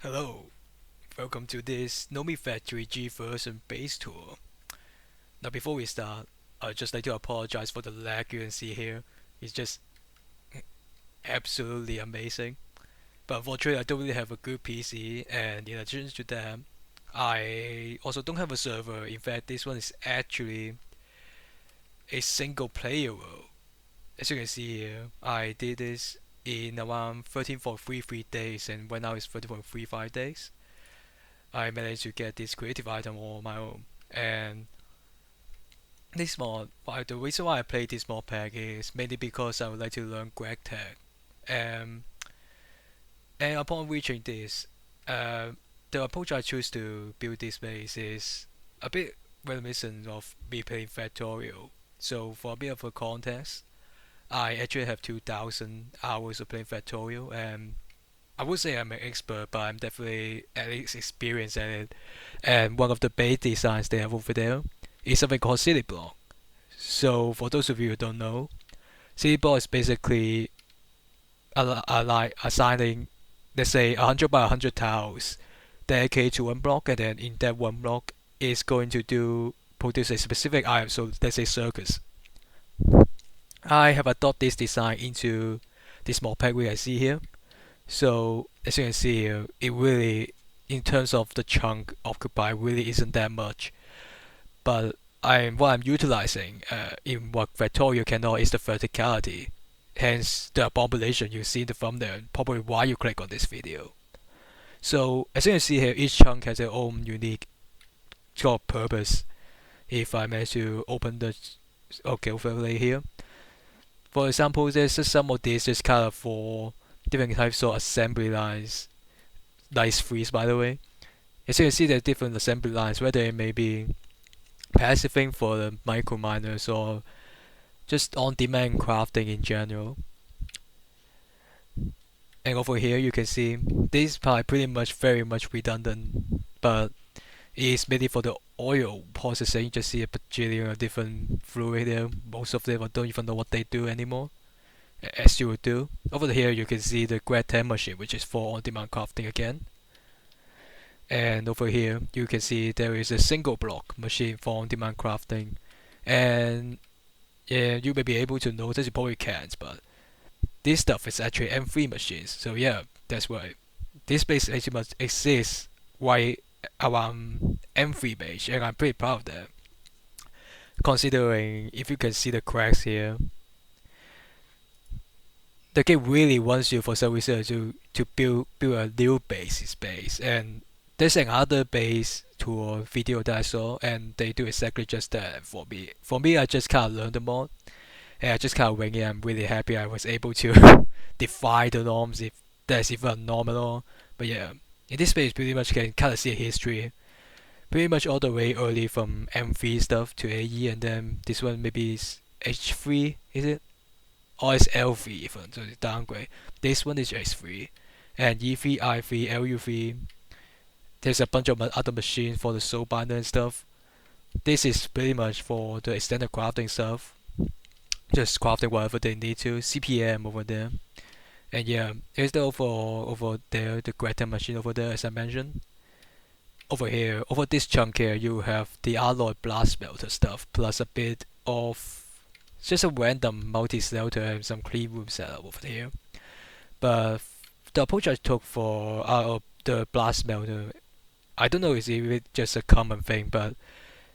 Hello, welcome to this Nomifactory G version base tour. Now before we start, I'd just like to apologize for the lag you can see here. It's just absolutely amazing. But unfortunately I don't really have a good PC, and in addition to that, I also don't have a server. In fact, this one is actually a single player world. As you can see here, I did this in around 13.33 days, and right now it's 13.35 days. I managed to get this creative item on my own. And this mod, the reason why I play this mod pack is mainly because I would like to learn Greg tag. Um, and upon reaching this, uh, the approach I choose to build this base is a bit reminiscent of me playing Factorial. So for a bit of a context, I actually have 2,000 hours of playing Factorial, and I would say I'm an expert, but I'm definitely at least experienced at it. And one of the base designs they have over there is something called City Block. So for those of you who don't know, City Block is basically like assigning, let's say, 100 by 100 tiles dedicated to one block, and then in that one block is going to produce a specific item. So let's say circus. I have adopted this design into this small pack we can see here. So as you can see here, it really, in terms of the chunk occupied, really isn't that much. But what I'm utilizing in what Factorial cannot is the verticality. Hence the abomination you see in the thumbnail, probably why you click on this video. So as you can see here, each chunk has their own unique job purpose. If I manage to open the overlay here, for example, there's just some of these just kind of for different types of assembly lines. Nice freeze, by the way. As you can see, there's different assembly lines, whether it may be passive thing for the micro miners or just on-demand crafting in general. And over here, you can see this part pretty much very much redundant, but it's mainly for the oil processing. You just see a bajillion of different fluid there. Most of them I don't even know what they do anymore, as you would do. Over here, you can see the grad 10 machine, which is for on-demand crafting again. And over here, you can see there is a single block machine for on-demand crafting. And yeah, you may be able to notice, you probably can't, but this stuff is actually M3 machines. So yeah, that's why this base actually must exist right around M3 base, and I'm pretty proud of that. Considering if you can see the cracks here, the game really wants you for some reason to build a new base, and there's another base tour video that I saw, and they do exactly just that for me. For me, I just kind of learned the mod, and I just kind of wing it. I'm really happy I was able to defy the norms, if that's even a norm at all. But yeah, in this space, pretty much can kind of see a history, pretty much all the way early from M3 stuff to AE, and then this one maybe is H3, is it? Or it's L3 even, so it's downgrade. This one is H3, and E3, I3, LU3. There's a bunch of other machines for the soul binder and stuff. This is pretty much for the extended crafting stuff. Just crafting whatever they need to. CPM over there. And yeah, here's the over there, the Greta machine over there, as I mentioned. Over here, over this chunk here, you have the alloy blast melter stuff, plus a bit of just a random multi-smelter and some clean room setup over here. But the approach I took for the blast melter, I don't know if it's just a common thing, but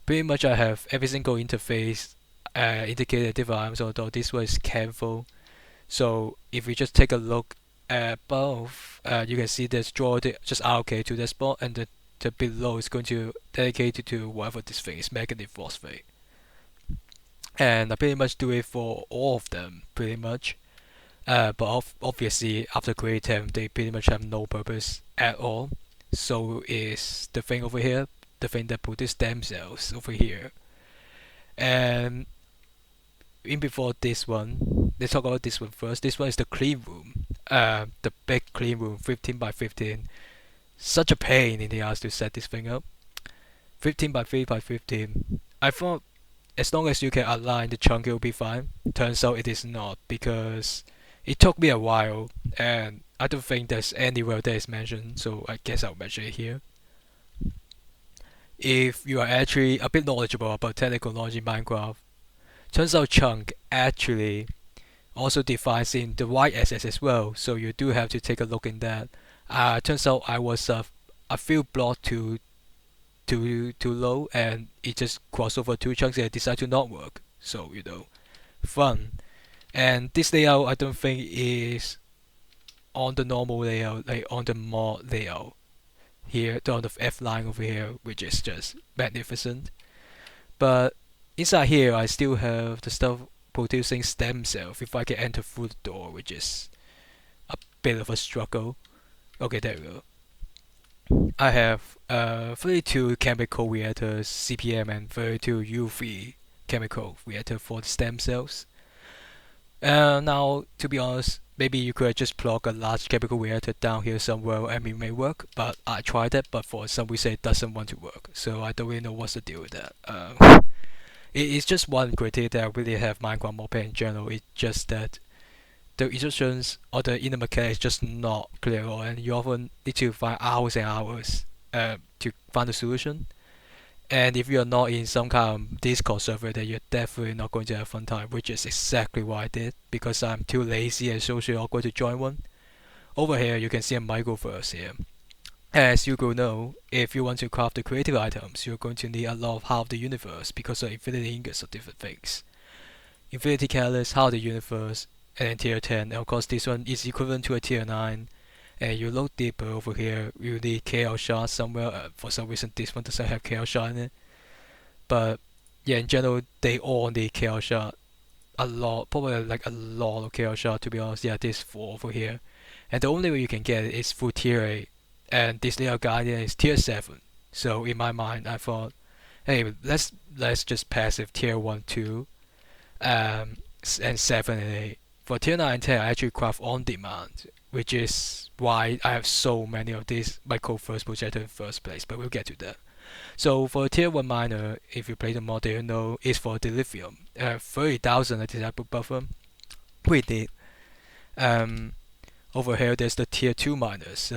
pretty much I have every single interface indicated different items, although this one is canful. So if we just take a look at both, you can see there's draw just allocate to that spot, and the below is going to dedicate it to whatever this thing is, manganese phosphate. And I pretty much do it for all of them, pretty much. But obviously, after creating them, they pretty much have no purpose at all. So is the thing over here, the thing that produces stem cells over here. And in before this one, let's talk about this one first. This one is the clean room. The big clean room, 15 by 15. Such a pain in the ass to set this thing up. 15 by 3 by 15. I thought as long as you can align the chunk, it will be fine. Turns out it is not, because it took me a while, and I don't think there's anywhere that is mentioned, so I guess I'll mention it here. If you are actually a bit knowledgeable about technical knowledge in Minecraft, turns out chunk actually also defines in the y-axis as well, so you do have to take a look in that. Turns out I was a few blocks too low, and it just crossed over two chunks and it decided to not work. So fun. And this layout I don't think is on the normal layout, like on the mod layout here, on the F line over here, which is just magnificent. But inside here, I still have the stuff producing stem cells if I can enter through the door, which is a bit of a struggle. Okay, there we go. I have 32 chemical reactors CPM and 32 UV chemical reactor for the stem cells. Now, to be honest, maybe you could just plug a large chemical reactor down here somewhere and it may work, but I tried that, but for some reason it doesn't want to work, so I don't really know what's the deal with that. It's just one critique that I really have Minecraft modpack in general. It's just that the instructions or the inner mechanics is just not clear, and you often need to find hours and hours to find the solution. And if you're not in some kind of Discord server, then you're definitely not going to have fun time, which is exactly what I did, because I'm too lazy and socially awkward to join one. Over here, you can see a microverse here. As you go know, if you want to craft the creative items, you're going to need a lot of half the universe because of infinity ingots of different things. Infinity catalyst, half the universe, and then tier 10. And of course, this one is equivalent to a tier 9. And you look deeper over here, you need chaos shard somewhere. For some reason, this one doesn't have chaos shard in it. But yeah, in general, they all need chaos shard. A lot, probably like a lot of chaos shard, to be honest. Yeah, this 4 over here. And the only way you can get it is through tier 8. And this little guardian is tier 7. So in my mind, I thought, hey, let's just passive tier 1, 2, and 7 and 8. For tier 9 and 10, I actually craft on demand, which is why I have so many of these micro first projector in first place, but we'll get to that. So for tier 1 miner, if you play the mod, you know it's for the lithium. 30,000 disciple buffer. We did. Over here, there's the tier 2 miners,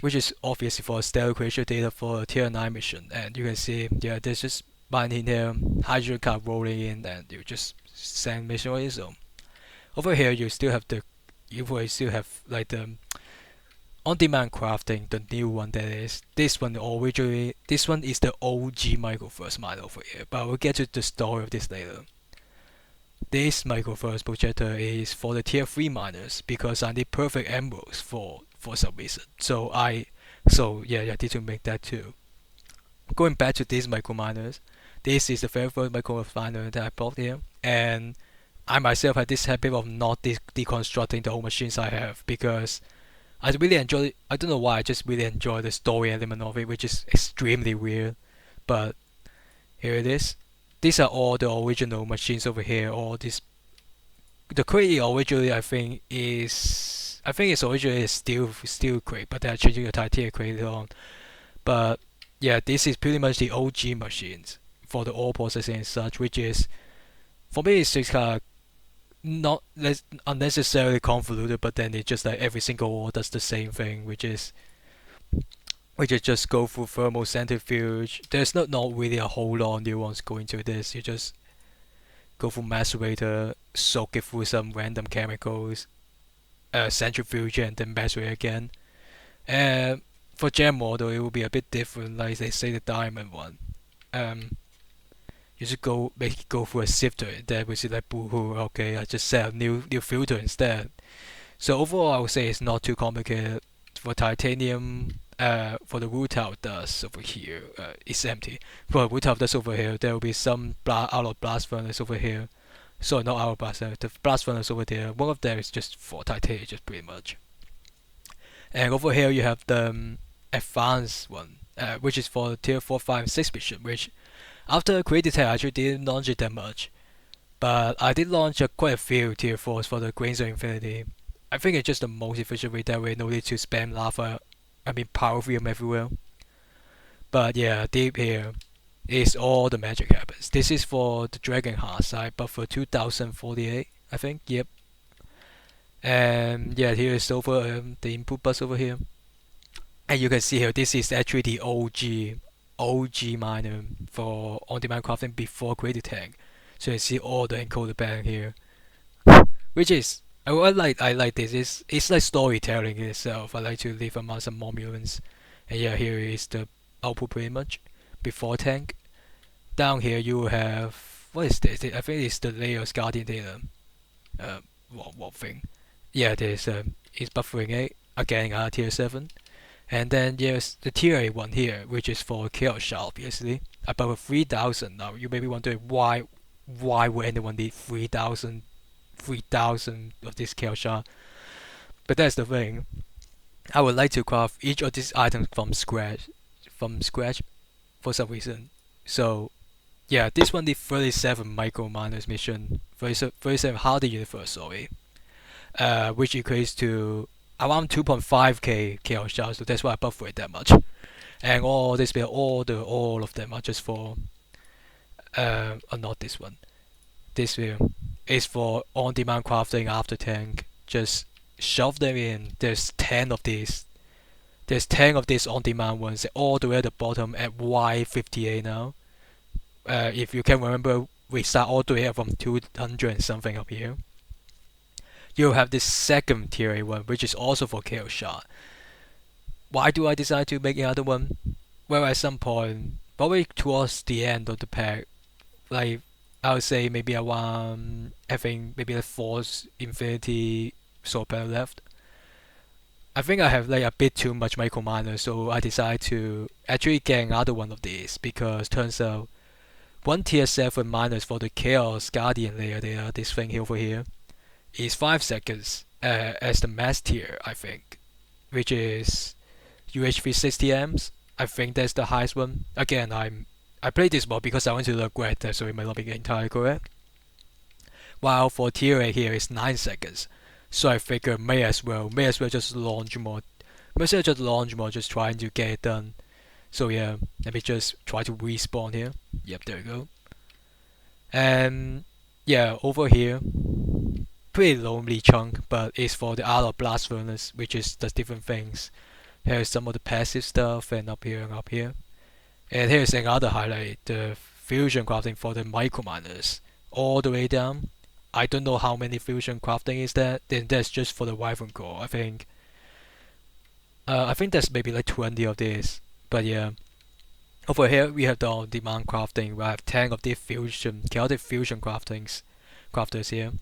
which is obviously for stellar creation data for a tier 9 mission. And you can see, yeah, there's just mining here, hydrogen card rolling in, and you just send mission on its own. Over here, you still have like the on-demand crafting, the new one that is. This one is the OG micro first miner over here, but we'll get to the story of this later. This micro first projector is for the tier 3 miners because I need perfect emeralds for some reason. So I need to make that too. Going back to these micro miners, this is the very first micro miner that I bought here, and I myself had this habit of not deconstructing the whole machines I have because I really enjoy it. I don't know why, I just really enjoy the story element of it, which is extremely weird. But here it is. These are all the original machines over here. All this, the crate originally I think it's originally a steel crate, but they're changing the titanium crate later on. But yeah, this is pretty much the OG machines for the ore processing and such, which is for me it's just kind of not unnecessarily convoluted, but then it's just like every single ore does the same thing, which is just go through thermal centrifuge. There's not really a whole lot of nuance going to this. You just go through macerator, soak it through some random chemicals, centrifuge, and then macerate again. And for gem model, it will be a bit different, like they say the diamond one. You should make it go through a sifter. That was like boohoo. Okay, I just set a new filter instead. So overall, I would say it's not too complicated. For titanium, for the wood tile dust over here, it's empty. For the wood tile dust over here, there will be some out of blast furnace over here. So not out of blast furnace, the blast furnace over there. One of them is just for titanium, just pretty much. And over here you have the advanced one, which is for tier 4, 5, and 6 mission, which after creative tech I actually didn't launch it that much. But I did launch quite a few tier 4s for the Grains of Infinity. I think it's just the most efficient way that way, no need to spam lava, power film everywhere. But yeah, deep here is all the magic happens. This is for the Dragon Heart side, but for 2048, I think, yep. And yeah, here is over the input bus over here. And you can see here, this is actually the OG miner for on-demand crafting before created tag. So you see all the encoder pattern here, which is I like this. It's like storytelling in itself. I like to leave among some moments. And yeah, here is the output pretty much before tank. Down here you have what is this? I think it's the layers guardian data. What thing? Yeah, there's it's buffering 8 again tier 7. And then there's the tier 8 one here, which is for chaos shard, obviously. About 3,000. Now you may be wondering why would anyone need 3,000 of this chaos shard? But that's the thing. I would like to craft each of these items from scratch for some reason. So yeah, this one the 37 micro miners mission, 37 harder universe, sorry, which equates to around 2.5k KL shards, so that's why I buffer it that much. And all this bit, all of them are just for, not this one. This will is for on-demand crafting after tank. Just shove them in. There's 10 of these. There's 10 of these on-demand ones all the way at the bottom at Y58 now. If you can remember, we start all the way from 200 and something up here. You have this second tier A one, which is also for chaos shard. Why do I decide to make another one? Well, at some point, probably towards the end of the pack, like I would say maybe around, I think maybe the fourth infinity sword panel left. I think I have like a bit too much micro miner, so I decided to actually get another one of these because turns out one tier 7 miners for the Chaos Guardian layer, this thing over here, is 5 seconds as the mass tier, I think, which is UHV 60 amps. I think that's the highest one. Again, I played this mod because I want to regret that, so it might not be entirely correct. While for tier 8 here is 9 seconds. So I figure may as well just launch more. May as well just launch more, just trying to get it done. So yeah, let me just try to respawn here. Yep, there we go. And yeah, over here, pretty lonely chunk, but it's for the Art of Blast Furnace, which is the different things. Here's some of the passive stuff, and up here and up here. And here's another highlight, the fusion crafting for the micro miners, all the way down. I don't know how many fusion crafting is that. Then that's just for the Wyvern core, I think. I think there's maybe like 20 of these. But yeah, over here we have the on-demand crafting. We have 10 of the chaotic fusion crafters here.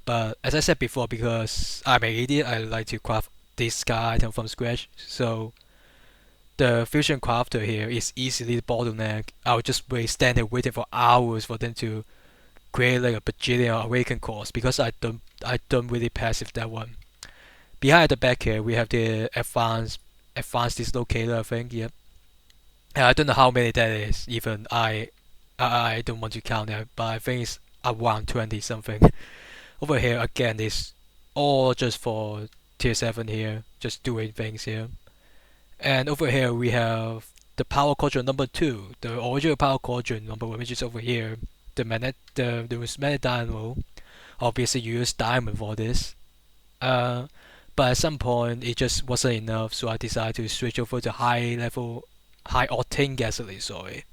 But as I said before, because I'm an idiot, I like to craft this sky item from scratch. So the fusion crafter here is easily the bottleneck. I would just stand there waiting for hours for them to create like a bajillion awaken cores because I don't really passive that one. Behind the back here we have the advanced dislocator, I think. Yep. I don't know how many that is. Even I don't want to count it, but I think it's around 20 something. Over here again is all just for tier 7 here, just doing things here. And over here we have the power quadrant number 2, the original power quadrant number 1, which is over here. The magnet dynamo. Obviously you use diamond for this. But at some point it just wasn't enough, so I decided to switch over to high octane gasoline, sorry,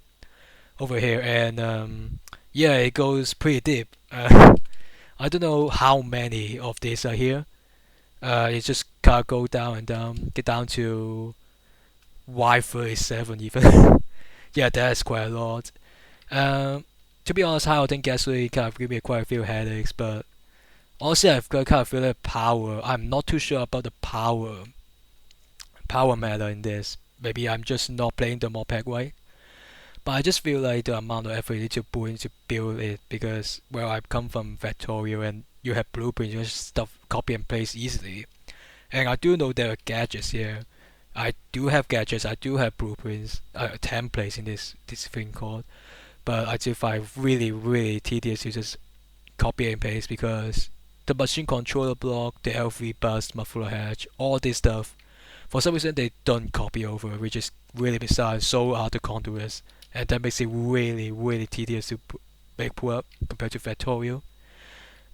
over here. And yeah, it goes pretty deep. I don't know how many of these are here. It just can't go down and down, get down to Y37 even. Yeah, that's quite a lot. To be honest, high octane gasoline kind of give me quite a few headaches, but honestly I've got kind of feel like power. I'm not too sure about the power matter in this. Maybe I'm just not playing the modpack right. But I just feel like the amount of effort you need to put in to build it, because well, I come from Factorio and you have blueprints, you just stuff copy and paste easily. And I do know there are gadgets here. I do have gadgets, I do have blueprints, templates in this thing called. But I do find really tedious to just copy and paste because the machine controller block, the LV bus, muffler hatch, all this stuff, for some reason they don't copy over, which is really bizarre, so hard to contours, and that makes it really tedious to pull up compared to Factorio.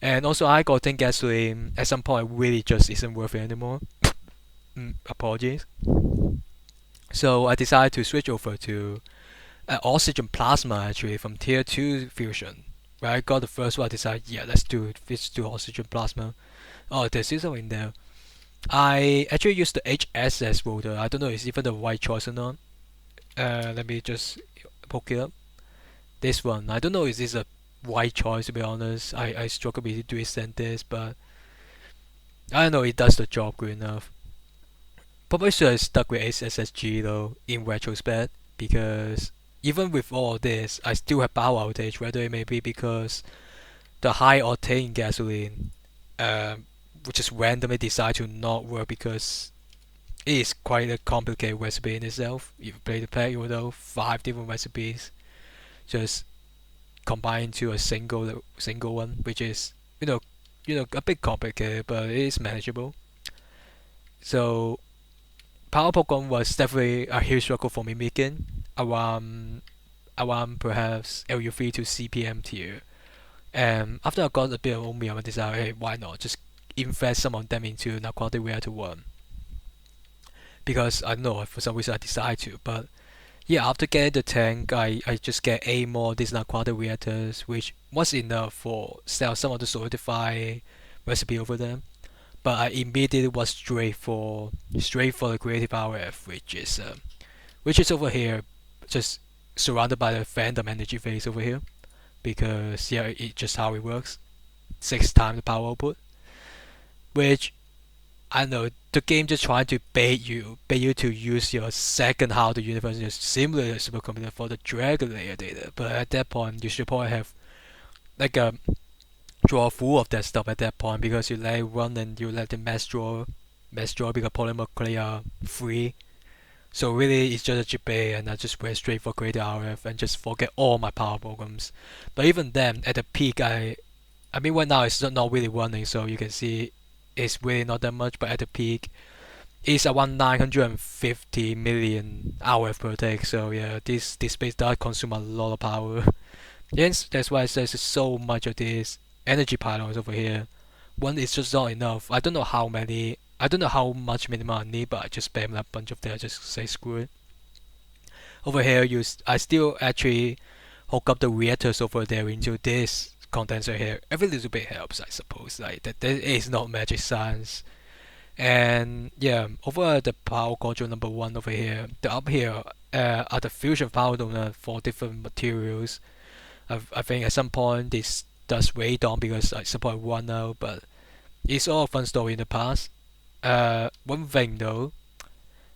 And also, I got think gasoline at some point really just isn't worth it anymore. Apologies. So I decided to switch over to oxygen plasma actually from tier 2 fusion. When I got the first one, I decided, yeah, let's do oxygen plasma. Oh, there's still something there. I actually used the HSS rotor. I don't know if it's even the right choice or not. Let me just poke it up. This one, I don't know if this is a right choice to be honest. I struggle with doing this, but I don't know, it does the job good enough. Probably should have stuck with SSG though, in retrospect, because even with all of this, I still have power outage, whether it may be because the high octane gasoline just randomly decide to not work because it is quite a complicated recipe in itself. If you play the pack, you will know 5 different recipes just combined into a single one, which is a bit complicated, but it is manageable. So Power Pokemon was definitely a huge struggle for me making around perhaps LU3 to CPM tier. And after I got a bit of oatmeal, I decided, hey, why not just invest some of them into Narcotic Reactor 1? Because I don't know, for some reason I decided to. But yeah, after getting the tank, I just get 8 more of these Narcotic Reactors, which was enough for sell some of the solidify recipe over them. But I immediately was straight for the creative RF, which is over here, just surrounded by the Phantom energy phase over here. Because yeah, it's just how it works. 6 times the power output, which I know the game just trying to bait you to use your second half of the universe just simulate a supercomputer for the Dragon layer data. But at that point, you should probably have like a draw full of that stuff at that point because you let it run and you let the mass draw because polymer clear free. So really, it's just a GPA, and I just went straight for creative RF and just forget all my power programs. But even then, at the peak, I mean, right now it's not really running, so you can see it's really not that much. But at the peak, it's around 950 million hours per take. So yeah, this space does consume a lot of power. Yes, that's why there's so much of these energy pylons over here. One is just not enough. I don't know how many. I don't know how much minimum I need, but I just spam a bunch of that. Just say screw it. Over here, I still actually hook up the reactors over there into this condenser here. Every little bit helps, I suppose. Like that is not magic science. And yeah, over the power control number 1 over here, the up here are the fusion power donor for different materials. I think at some point this does way down because I support 1 now, but it's all a fun story in the past. One thing though,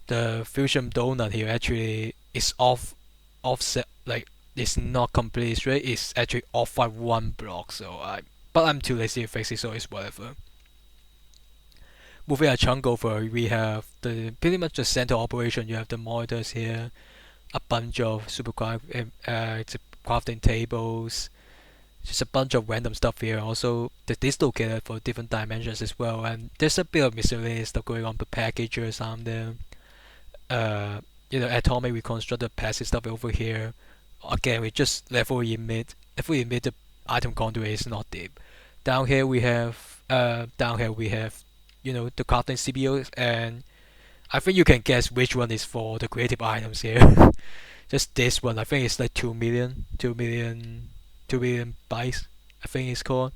the fusion donut here actually is offset, like it's not completely straight. It's actually off by 1 block. But I'm too lazy to fix it, so it's whatever. Moving a chunk over, we have the pretty much the center operation. You have the monitors here, a bunch of crafting tables, just a bunch of random stuff here. Also, the dislocator for different dimensions as well. And there's a bit of miscellaneous stuff going on, but packages on there. Atomic reconstructed passive stuff over here. Again, we just level emit. If we emit, the item conduit is not deep. Down here we have the crafting CPUs, and I think you can guess which one is for the creative items here. Just this one, I think it's like 2 million bytes, I think it's called.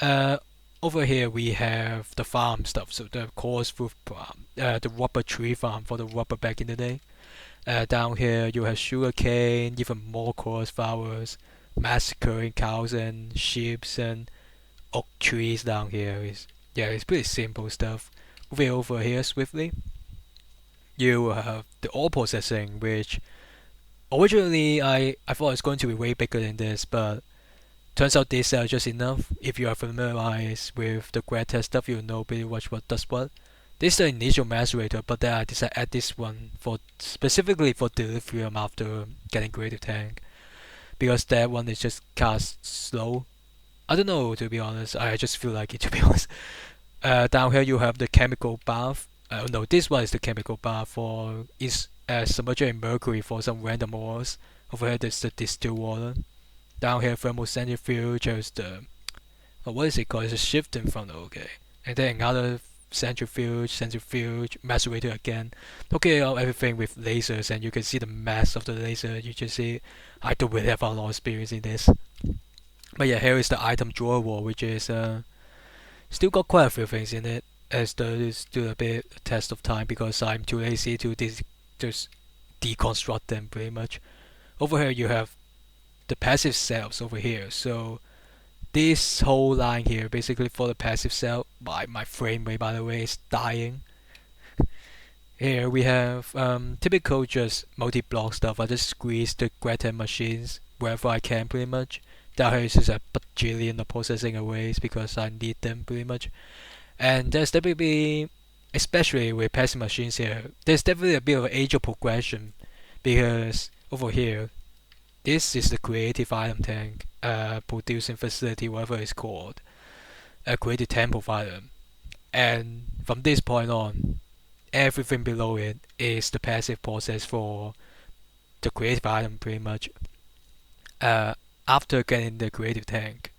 Over here we have the farm stuff, so the coarse fruit farm, the rubber tree farm for the rubber back in the day. Down here you have sugar cane, even more coarse flowers, massacring cows and sheep and oak trees down here. It's pretty simple stuff. Moving over here swiftly, you have the ore processing, which originally I thought it was going to be way bigger than this, but turns out these are just enough. If you are familiarized with the grad test stuff, you'll know pretty much what does what. This is the initial macerator, but then I decided to add this one for specifically for delirium after getting creative tank, because that one is just cast slow. I don't know, to be honest. I just feel like it, to be honest. Down here you have the chemical bath. No, this one is the chemical bath for submerged in mercury for some random ores. Over here there's the distilled water. Down here thermal centrifuge, there's the what is it called? It's a shifting funnel, okay. And then another centrifuge, macerator again. Okay, everything with lasers, and you can see the mass of the laser. You just see, I don't really have a lot of experience in this. But yeah, here is the item drawer wall, which is still got quite a few things in it. As there's still a bit test of time because I'm too lazy to just deconstruct them pretty much. Over here you have the passive cells over here. So this whole line here, basically for the passive cell, my frame rate by the way is dying. Here we have typical just multi-block stuff. I just squeeze the Greta machines wherever I can pretty much. Down here is just a bajillion of processing arrays because I need them pretty much. And there's definitely, especially with passive machines here, there's definitely a bit of an age of progression because over here, this is the creative item tank, producing facility, whatever it's called, a creative temple provider. And from this point on, everything below it is the passive process for the creative item pretty much after getting the creative tank.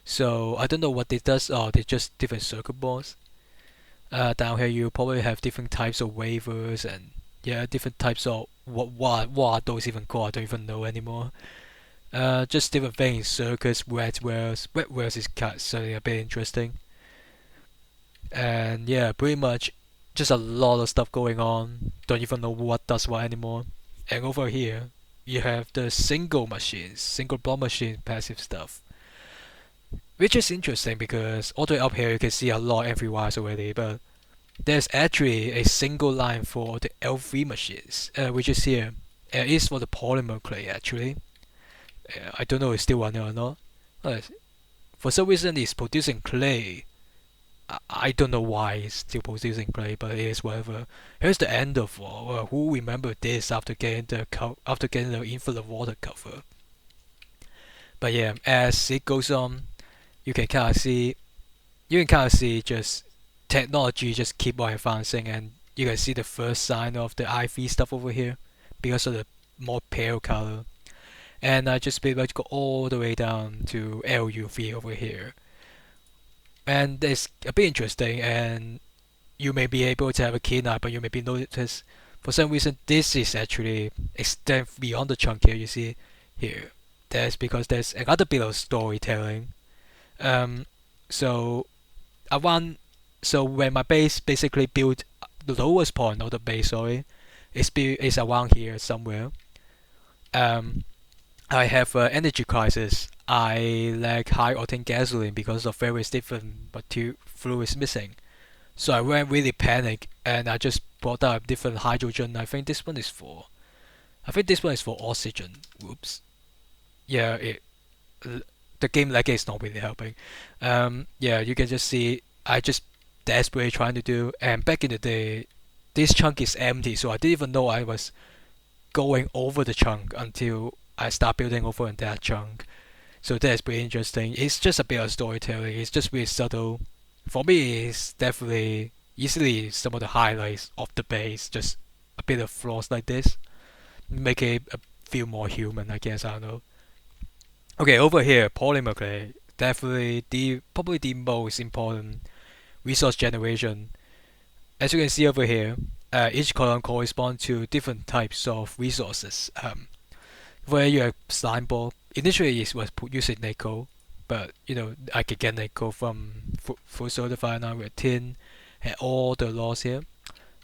So I don't know what it does. Oh, they're just different circuit boards. Down here you probably have different types of wafers and yeah, different types of what are those even called? I don't even know anymore. Just different things, circuits, wetwares. Wetwares is certainly a bit interesting. And yeah, pretty much just a lot of stuff going on. Don't even know what does what anymore. And over here, you have the single machines, single block machine passive stuff. Which is interesting because all the way up here you can see a lot of MV wires already, but there's actually a single line for the L3 machines, which is here. It is for the polymer clay actually. I don't know if it's still running or not. For some reason it's producing clay. I don't know why it's still producing clay, but it is whatever. Here's the ender wall. Who remember this after getting the infinite water cover? But yeah, as it goes on, you can kind of see just technology just keep on advancing, and you can see the first sign of the IV stuff over here because of the more pale color. And I just pretty much go all the way down to LUV over here. And it's a bit interesting, and you may be able to have a keen eye, but you may be notice for some reason this is actually extend beyond the chunk here. You see here, that's because there's another bit of storytelling. So around, so when my base basically built the lowest point of the base, sorry, is around here somewhere. I have an energy crisis. I lack high octane gasoline because of various different material fluids missing. So I went really panic and I just brought up different hydrogen. I think this one is for oxygen. Whoops. Yeah, the game lag is not really helping. Yeah, you can just see I just desperately trying to do. And back in the day, this chunk is empty, so I didn't even know I was going over the chunk until I start building over in that chunk. So that's pretty interesting. It's just a bit of storytelling. It's just really subtle. For me, it's definitely easily some of the highlights of the base. Just a bit of flaws like this, make it feel more human. I guess I don't know. Okay, over here, polymer clay. Definitely probably the most important resource generation. As you can see over here, each column corresponds to different types of resources. Where you have slime ball. Initially it was using nickel, but you know I could get nickel from full certified now with tin and all the laws here.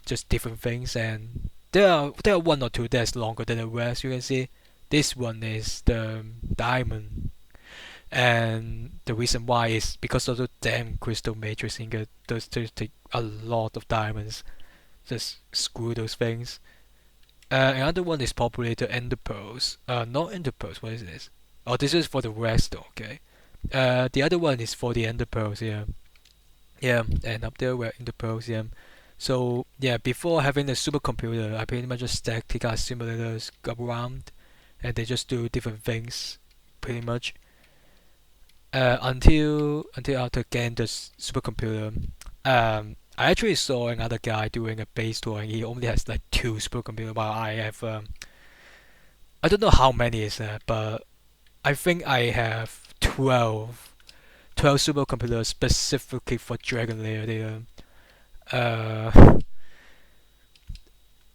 Just different things, and there are one or two that's longer than the rest. You can see this one is the diamond, and the reason why is because of the damn crystal matrix ingot. Those take a lot of diamonds. Just screw those things. Another one is probably the ender pearls. Not ender pearls. What is this? Oh, this is for the rest. Okay. The other one is for the ender pearls. Yeah. Yeah, and up there were ender pearls. Yeah. So yeah, before having the supercomputer, I pretty much just stack Tika simulators around, and they just do different things, pretty much. Until after getting the supercomputer, I actually saw another guy doing a base tour, and he only has like 2 supercomputers, while I have I don't know how many is that, but I think I have 12 12 supercomputers specifically for Dragon Layer data. Uh,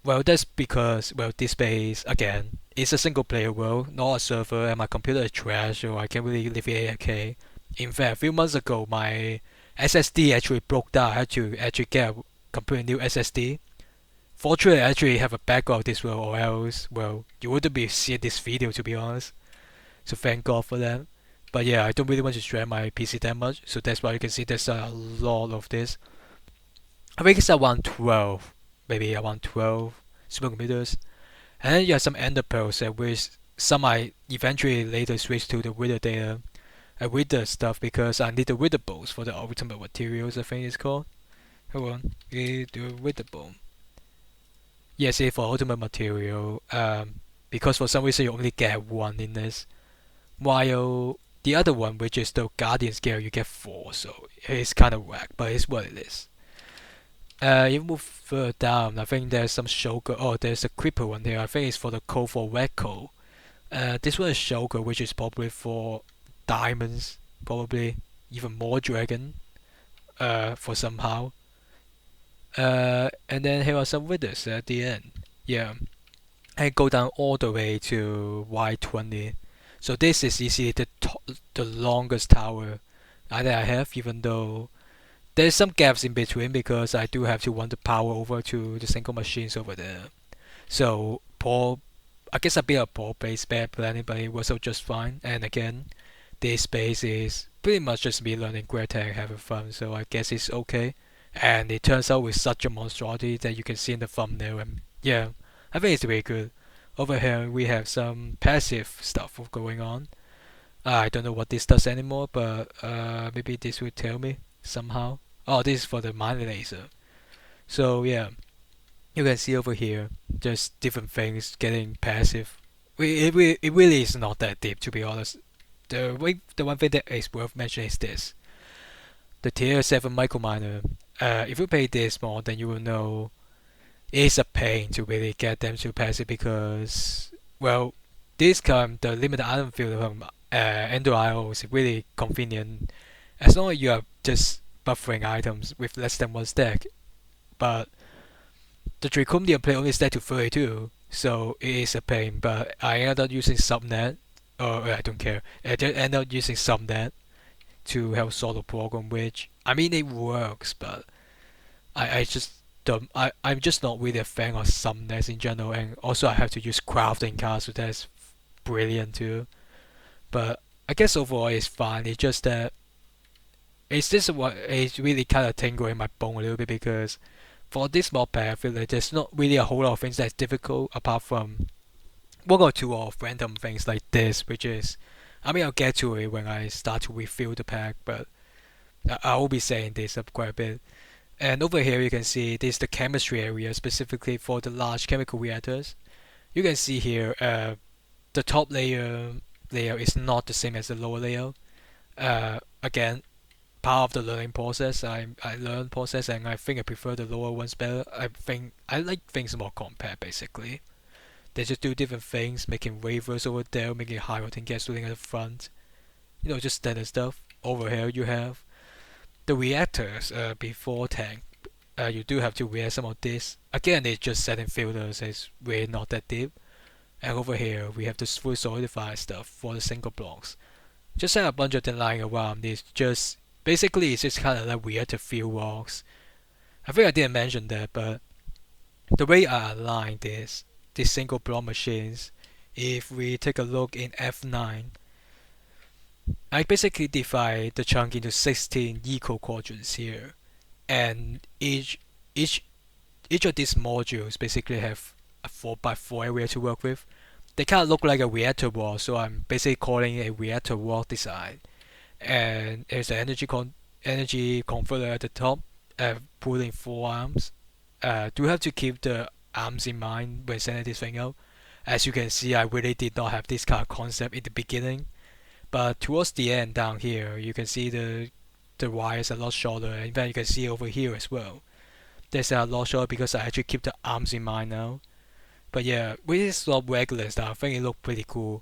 well, that's because, well, this base, again, is a single player world, not a server, and my computer is trash, so I can't really leave it AFK. In fact, a few months ago, my SSD actually broke down. I had to actually get a completely new SSD. Fortunately, I actually have a backup of this world, or else, well, you wouldn't be seeing this video, to be honest. So thank God for that. But yeah, I don't really want to strain my PC that much, so that's why you can see there's a lot of this. I think it's around 12, maybe around 12 supercomputers. And then you have some ender pearls, which some I eventually later switched to the wither data, wither stuff, because I need the wither bows for the ultimate materials, I think it's called. Hold on, we do wither bow. Yes, it's for ultimate material, because for some reason you only get one in this, while the other one, which is the guardian scale, you get 4, so it's kind of whack, but it's what it is. You move further down, I think there's some shulker. Oh, there's a creeper one here. I think it's for the code for red coal. This one is shulker, which is probably for diamonds, probably even more dragon. For somehow. And then here are some withers at the end. Yeah, and go down all the way to Y20. So this is easily the longest tower that I have, even though there's some gaps in between because I do have to run the power over to the single machines over there. So I guess a bit of poor base bad planning, but it was all just fine. And again, this base is pretty much just me learning Gratag having fun, so I guess it's okay. And it turns out with such a monstrosity that you can see in the thumbnail, and yeah, I think it's really good. Over here we have some passive stuff going on. I don't know what this does anymore, but maybe this will tell me somehow. Oh, this is for the mine laser. So yeah, you can see over here just different things getting passive. It really is not that deep, to be honest. The one thing that is worth mentioning is this: the tier 7 microminer. If you pay this more, then you will know it's a pain to really get them to passive because, well, this kind the limited item field from EnderIO is really convenient as long as you are just buffering items with less than one stack. But the draconium play only stack to 32, so it is a pain. But I ended up using subnet, or I don't care. I just ended up using subnet to help solve the problem, which I mean it works, but I just don't. I'm just not really a fan of subnets in general, and also I have to use crafting cards, so that's brilliant too. But I guess overall it's fine. It's just that it's just what it's really kind of tingling my bone a little bit because for this modpack, I feel like there's not really a whole lot of things that's difficult apart from one or two of random things like this, which is, I mean, I'll get to it when I start to refill the pack, but I will be saying this up quite a bit. And over here you can see this is the chemistry area specifically for the large chemical reactors. You can see here the top layer is not the same as the lower layer. Again, part of the learning process. I learn process and I think I prefer the lower ones better. I think I like things more compact basically. They just do different things, making wafers over there, making high octane gasoline at the front. You know, just standard stuff. Over here you have the reactors before tank. You do have to react some of this. Again, it's just setting filters. It's really not that deep. And over here we have the full solidified stuff for the single blocks. Just have a bunch of them lying around. It's just basically it's just kind of like reactor field walks. I think I didn't mention that, but the way I align these single block machines, if we take a look in F9, I basically divide the chunk into 16 equal quadrants here, and each of these modules basically have a 4x4 area to work with. They kind of look like a reactor wall, so I'm basically calling it a reactor wall design. And there's an energy converter at the top, pulling 4 arms. Do have to keep the arms in mind when sending this thing out. As you can see, I really did not have this kind of concept in the beginning, but towards the end down here, you can see the wires are a lot shorter, and then you can see over here as well. There's a lot shorter because I actually keep the arms in mind now. But yeah, with this lot regular stuff, I think it looked pretty cool.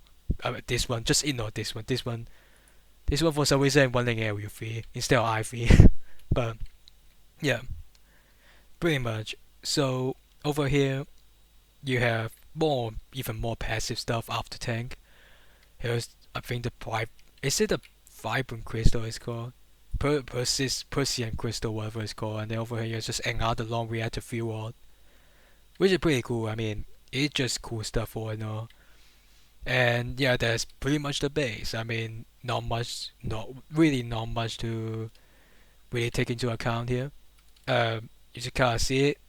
This one, just ignore this one. This one, This one for some reason running area 3 instead of I3. But yeah, pretty much. So over here you have even more passive stuff after tank. Here's I think is it a vibrant crystal it's called? Persian crystal, whatever it's called, and then over here is just another long reactor fuel, which is pretty cool. I mean, it's just cool stuff for it all. And yeah, that's pretty much the base. I mean, not much to really take into account here. You just kind of see it,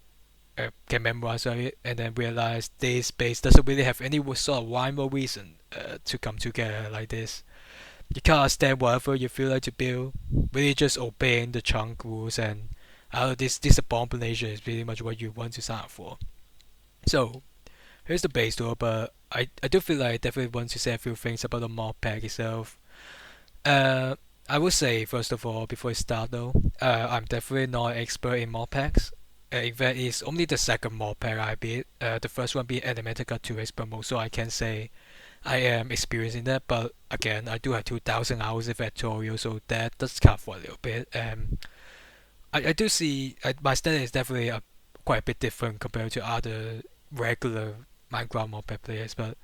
can memorize it, and then realize this base doesn't really have any sort of rhyme or reason to come together like this. You can't stand whatever you feel like to build, really just obeying the chunk rules, and this abomination is pretty much what you want to sign up for. So here's the base door, but I do feel like I definitely want to say a few things about the mod pack itself. Uh, I would say first of all, before I start though, I'm definitely not an expert in mod packs. In fact, it's only the second mod pack I beat. The first one being Animatica 2 Expert Mode, so I can say I am experiencing that. But again, I do have 2,000 hours of tutorial, so that does count for a little bit. I do see my standard is definitely quite a bit different compared to other regular Minecraft mod pack players, but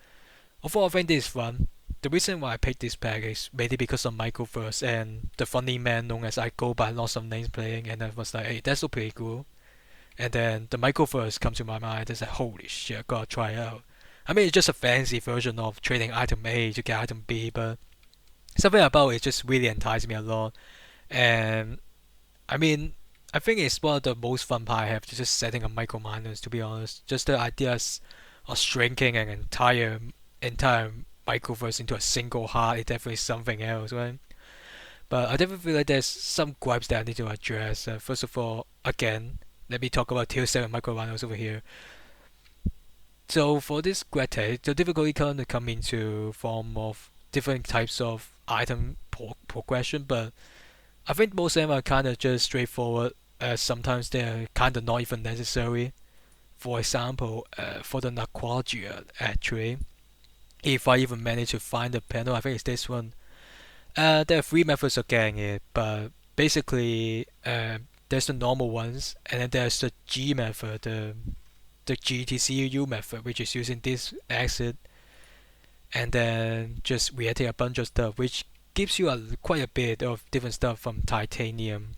overall I think this is fun. The reason why I picked this pack is mainly because of Michael first and the funny man known as I go by lots of names playing, and I was like, hey, that's so pretty cool. And then the Michael first come to my mind. It's like, holy shit, I gotta try it out. I mean, it's just a fancy version of trading item A to get item B, but something about it just really enticed me a lot. And I mean, I think it's one of the most fun part I have, just setting up micro miners, to be honest. Just the ideas of shrinking an entire microverse into a single heart is definitely something else, right? But I definitely feel like there's some gripes that I need to address. First of all, again, let me talk about tier 7 micro miners over here. So for this Grete, the difficulty kind of come into form of different types of item progression, but I think most of them are kind of just straightforward. Sometimes they're kind of not even necessary. For example, for the Naquagia, actually, if I even manage to find the panel, I think it's this one. There are three methods of getting it, but basically, there's the normal ones, and then there's the G method, the GECEu method, which is using this exit, and then just reacting a bunch of stuff, which gives you quite a bit of different stuff from titanium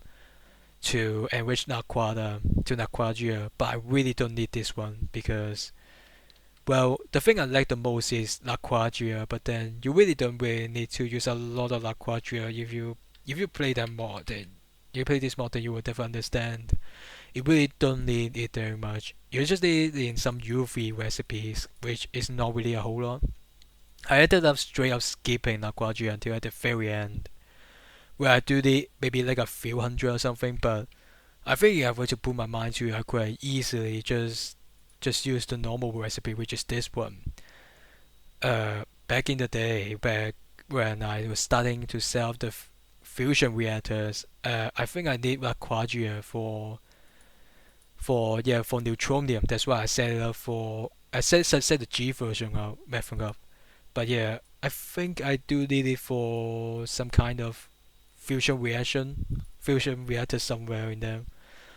to enrich Naquagia, but I really don't need this one because, well, the thing I like the most is Naquagia, but then you really don't really need to use a lot of Naquagia if you play that mod. Then you play this mod, then you will definitely understand. You really don't need it very much. You just need it in some UV recipes, which is not really a whole lot. I ended up straight up skipping Naquagia until at the very end, where I do the maybe like a few hundred or something. But I think if I were to put my mind to it, I could easily just use the normal recipe, which is this one. Back in the day, back when I was starting to sell the fusion reactors, I think I need Naquagia for neutronium. That's why I set it up for. I set the G version of method up. But yeah, I think I do need it for some kind of fusion reactor somewhere in there.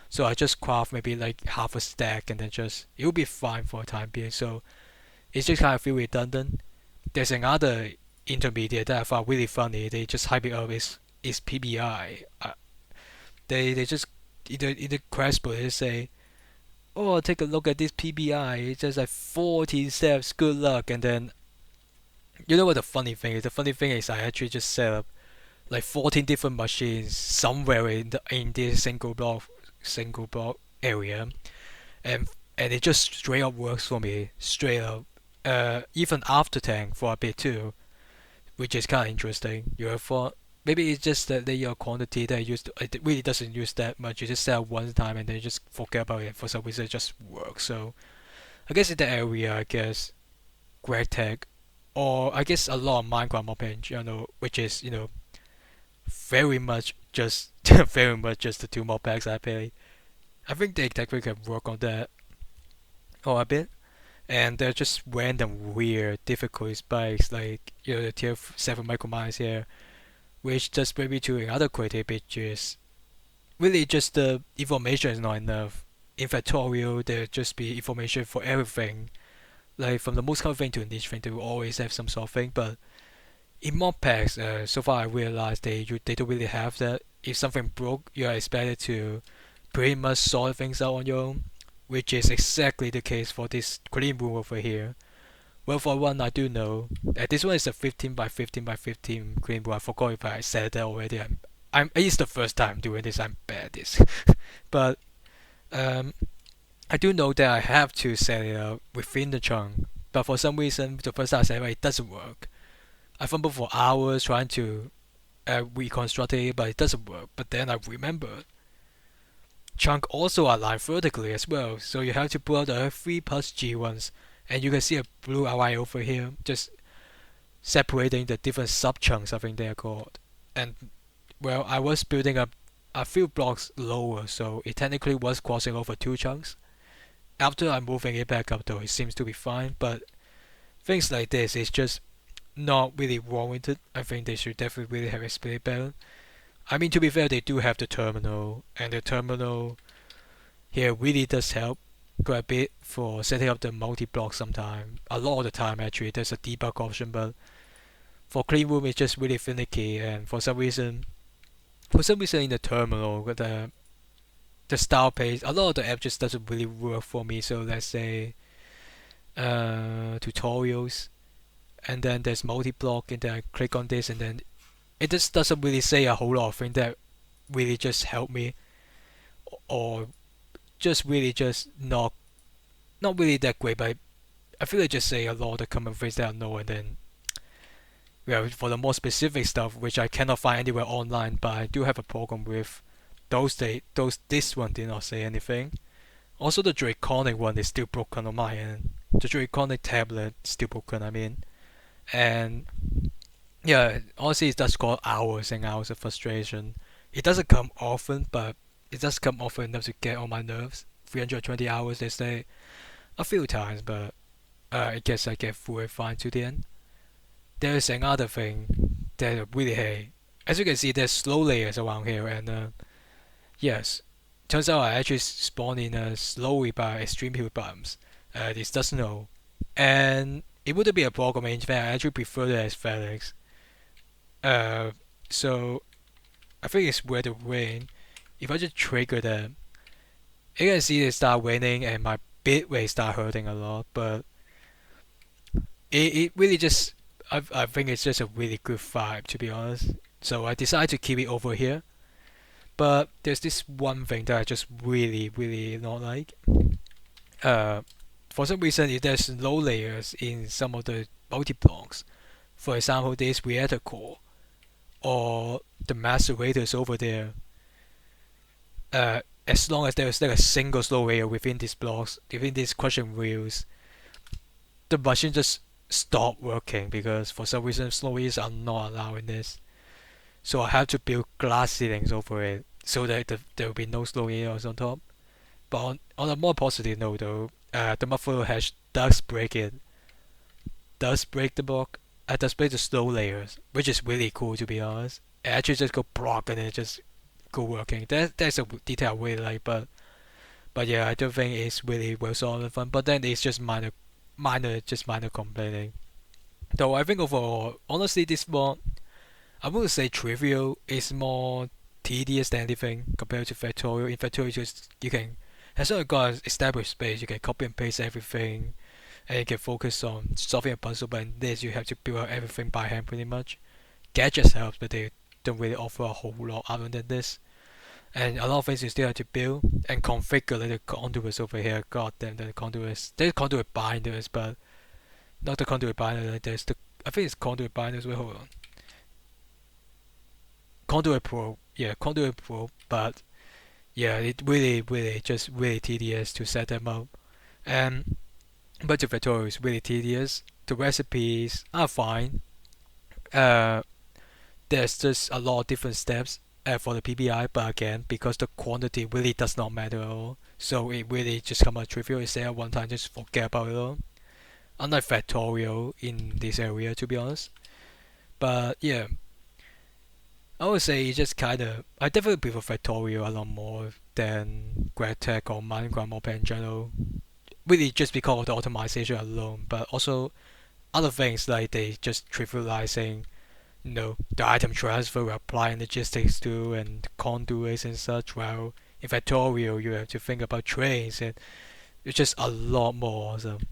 So I just craft maybe like half a stack, and then just it'll be fine for a time being. So it's just kind of feel redundant. There's another intermediate that I found really funny. They just hype it up. Is PBI. They just in the crash book they say, oh, take a look at this PBI. It's just like 14 steps. Good luck. And then you know what the funny thing is? The funny thing is I actually just set up like 14 different machines somewhere in this single block area, and it just straight up works for me straight up. Even after tank for a bit too, which is kind of interesting. You have thought maybe it's just that your quantity that it really doesn't use that much. You just sell one time and then you just forget about it. For some reason, it just works. So I guess in that area, I guess GregTech, or I guess a lot of Minecraft mob in general, which is very much just very much just the two mod packs I play. I think they technically can work on that or a bit. And they're just random weird difficulty spikes like the tier 7 micro mines here, which just brings me to another critique, which is really just the information is not enough. In Factorial, there just be information for everything, like from the most common thing to a niche thing, they will always have some sort of thing. But in modpacks, so far I realized they don't really have that. If something broke, you are expected to pretty much sort things out on your own, which is exactly the case for this clean room over here. Well, for one, I do know that this one is a 15 by 15 by 15 clean room. I forgot if I said that already. It's the first time doing this. I'm bad at this, but um, I do know that I have to set it up within the chunk. But for some reason, the first time I set it doesn't work. I fumbled for hours trying to reconstruct it, but it doesn't work. But then I remember chunk also align vertically as well, so you have to pull out the 3 plus G ones, and you can see a blue outline over here, just separating the different sub chunks. I think they are called. And well, I was building up a few blocks lower, so it technically was crossing over 2 chunks. After I'm moving it back up, though, it seems to be fine. But things like this is just not really warranted. I think they should definitely really have explained it better. I mean, to be fair, they do have the terminal, and the terminal here really does help quite a bit for setting up the multi-block sometime. A lot of the time, actually, there's a debug option, but for clean room, it's just really finicky, and for some reason in the terminal, the style page, a lot of the app just doesn't really work for me. So let's say tutorials, and then there's multi-block, and then I click on this, and then it just doesn't really say a whole lot of things that really just help me, or just really just not really that great. But I feel like just say a lot of the common things that I know, and then for the more specific stuff which I cannot find anywhere online, but I do have a program with this one did not say anything. Also, the draconic one is still broken on my end. The draconic tablet is still broken, I mean. And yeah, honestly, it does cause hours and hours of frustration. It doesn't come often, but it does come often enough to get on my nerves. 320 hours, they say, a few times, but I guess I get through it fine to the end. There's another thing that I really hate. As you can see, there's slow layers around here, and yes, turns out I actually spawn in slowly by extreme hill bumps. This does know, and it wouldn't be a problem. In fact, I actually prefer the aesthetics. So I think it's worth the rain. If I just trigger them, you can see they start raining, and my bit rate start hurting a lot. But it really just I think it's just a really good vibe, to be honest. So I decided to keep it over here. But there's this one thing that I just really not like. For some reason, if there's low layers in some of the multi-blocks, for example, this reactor core or the macerators over there, as long as there's like a single slow layer within these blocks, within these crushing wheels, the machine just stop working because for some reason slow layers are not allowed in this. So I have to build glass ceilings over it so that there will be no slow layers on top. But on a more positive note, though, the muffler hash does break it. Does break the block. Does break the slow layers, which is really cool, to be honest. It actually just go block and it just go working. That's a detail I really like, but yeah, I don't think it's really well solved and fun. But then it's just minor complaining. Though I think overall, honestly, this mod, I wouldn't say trivial. It's more tedious than anything compared to Factorial. In Factorial, just you can, as long as you got an established space, you can copy and paste everything, and you can focus on solving a puzzle. But in this, you have to build out everything by hand pretty much. Gadgets helps, but they don't really offer a whole lot other than this. And a lot of things you still have to build and configure the contours over here. God damn, the contours. There's contour binders, but not the contour binder. There's the, I think it's contour binders. Wait, hold on. Contour Pro, yeah, Contour Pro, but yeah, it really just really tedious to set them up. And but the tutorial is really tedious. The recipes are fine. There's just a lot of different steps for the PBI, but again, because the quantity really does not matter at all, so it really just come out trivial. You say at one time, just forget about it all. Unlike Factorial in this area, to be honest. But yeah, I would say it's just kind of. I definitely prefer Factorio a lot more than GradTech or Minecraft Moped in general. Really, just because of the optimization alone, but also other things like they just trivializing, the item transfer, we're applying logistics to and conduits and such. While in Factorio, you have to think about trains and it's just a lot more awesome.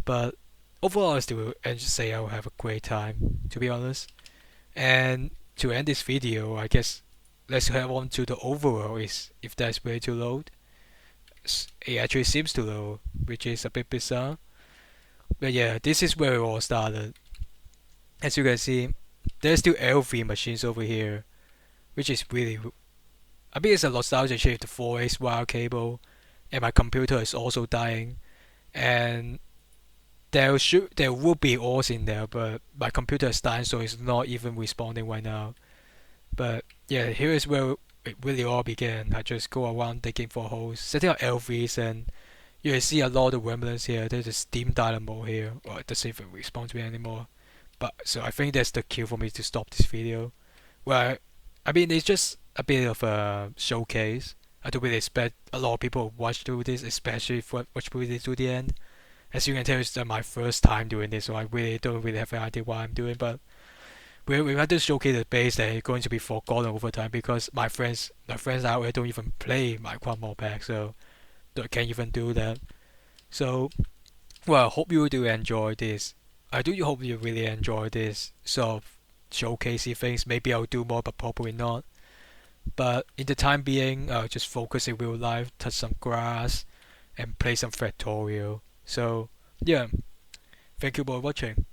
But overall, I still and just say I'll have a great time, to be honest. And to end this video, I guess let's head on to the overall. Is if that's way to load. It actually seems to load, which is a bit bizarre. But yeah, this is where it all started. As you can see, there's still LV machines over here, which is really. I think it's a nostalgia chip, the 4X wire cable, and my computer is also dying. And there will be ores in there, but my computer is dying, so it's not even responding right now. But yeah, here is where it really all began. I just go around digging for holes, setting up LVs, and you can see a lot of remnants here. There's a steam dynamo here. Well, it doesn't even respond to me anymore. But so I think that's the cue for me to stop this video. Well, I mean it's just a bit of a showcase. I don't really expect a lot of people watch through this, especially if watch through this to the end. As you can tell, it's my first time doing this, so I really don't really have an idea what I'm doing. But we had to showcase the base that is going to be forgotten over time because my friends out there don't even play Minecraft modpacks, so they can't even do that. So well, I hope you do enjoy this. I do hope you really enjoy this sort of showcasing things. Maybe I'll do more, but probably not. But in the time being, I'll just focus in real life, touch some grass, and play some Factorio. So yeah, thank you for watching.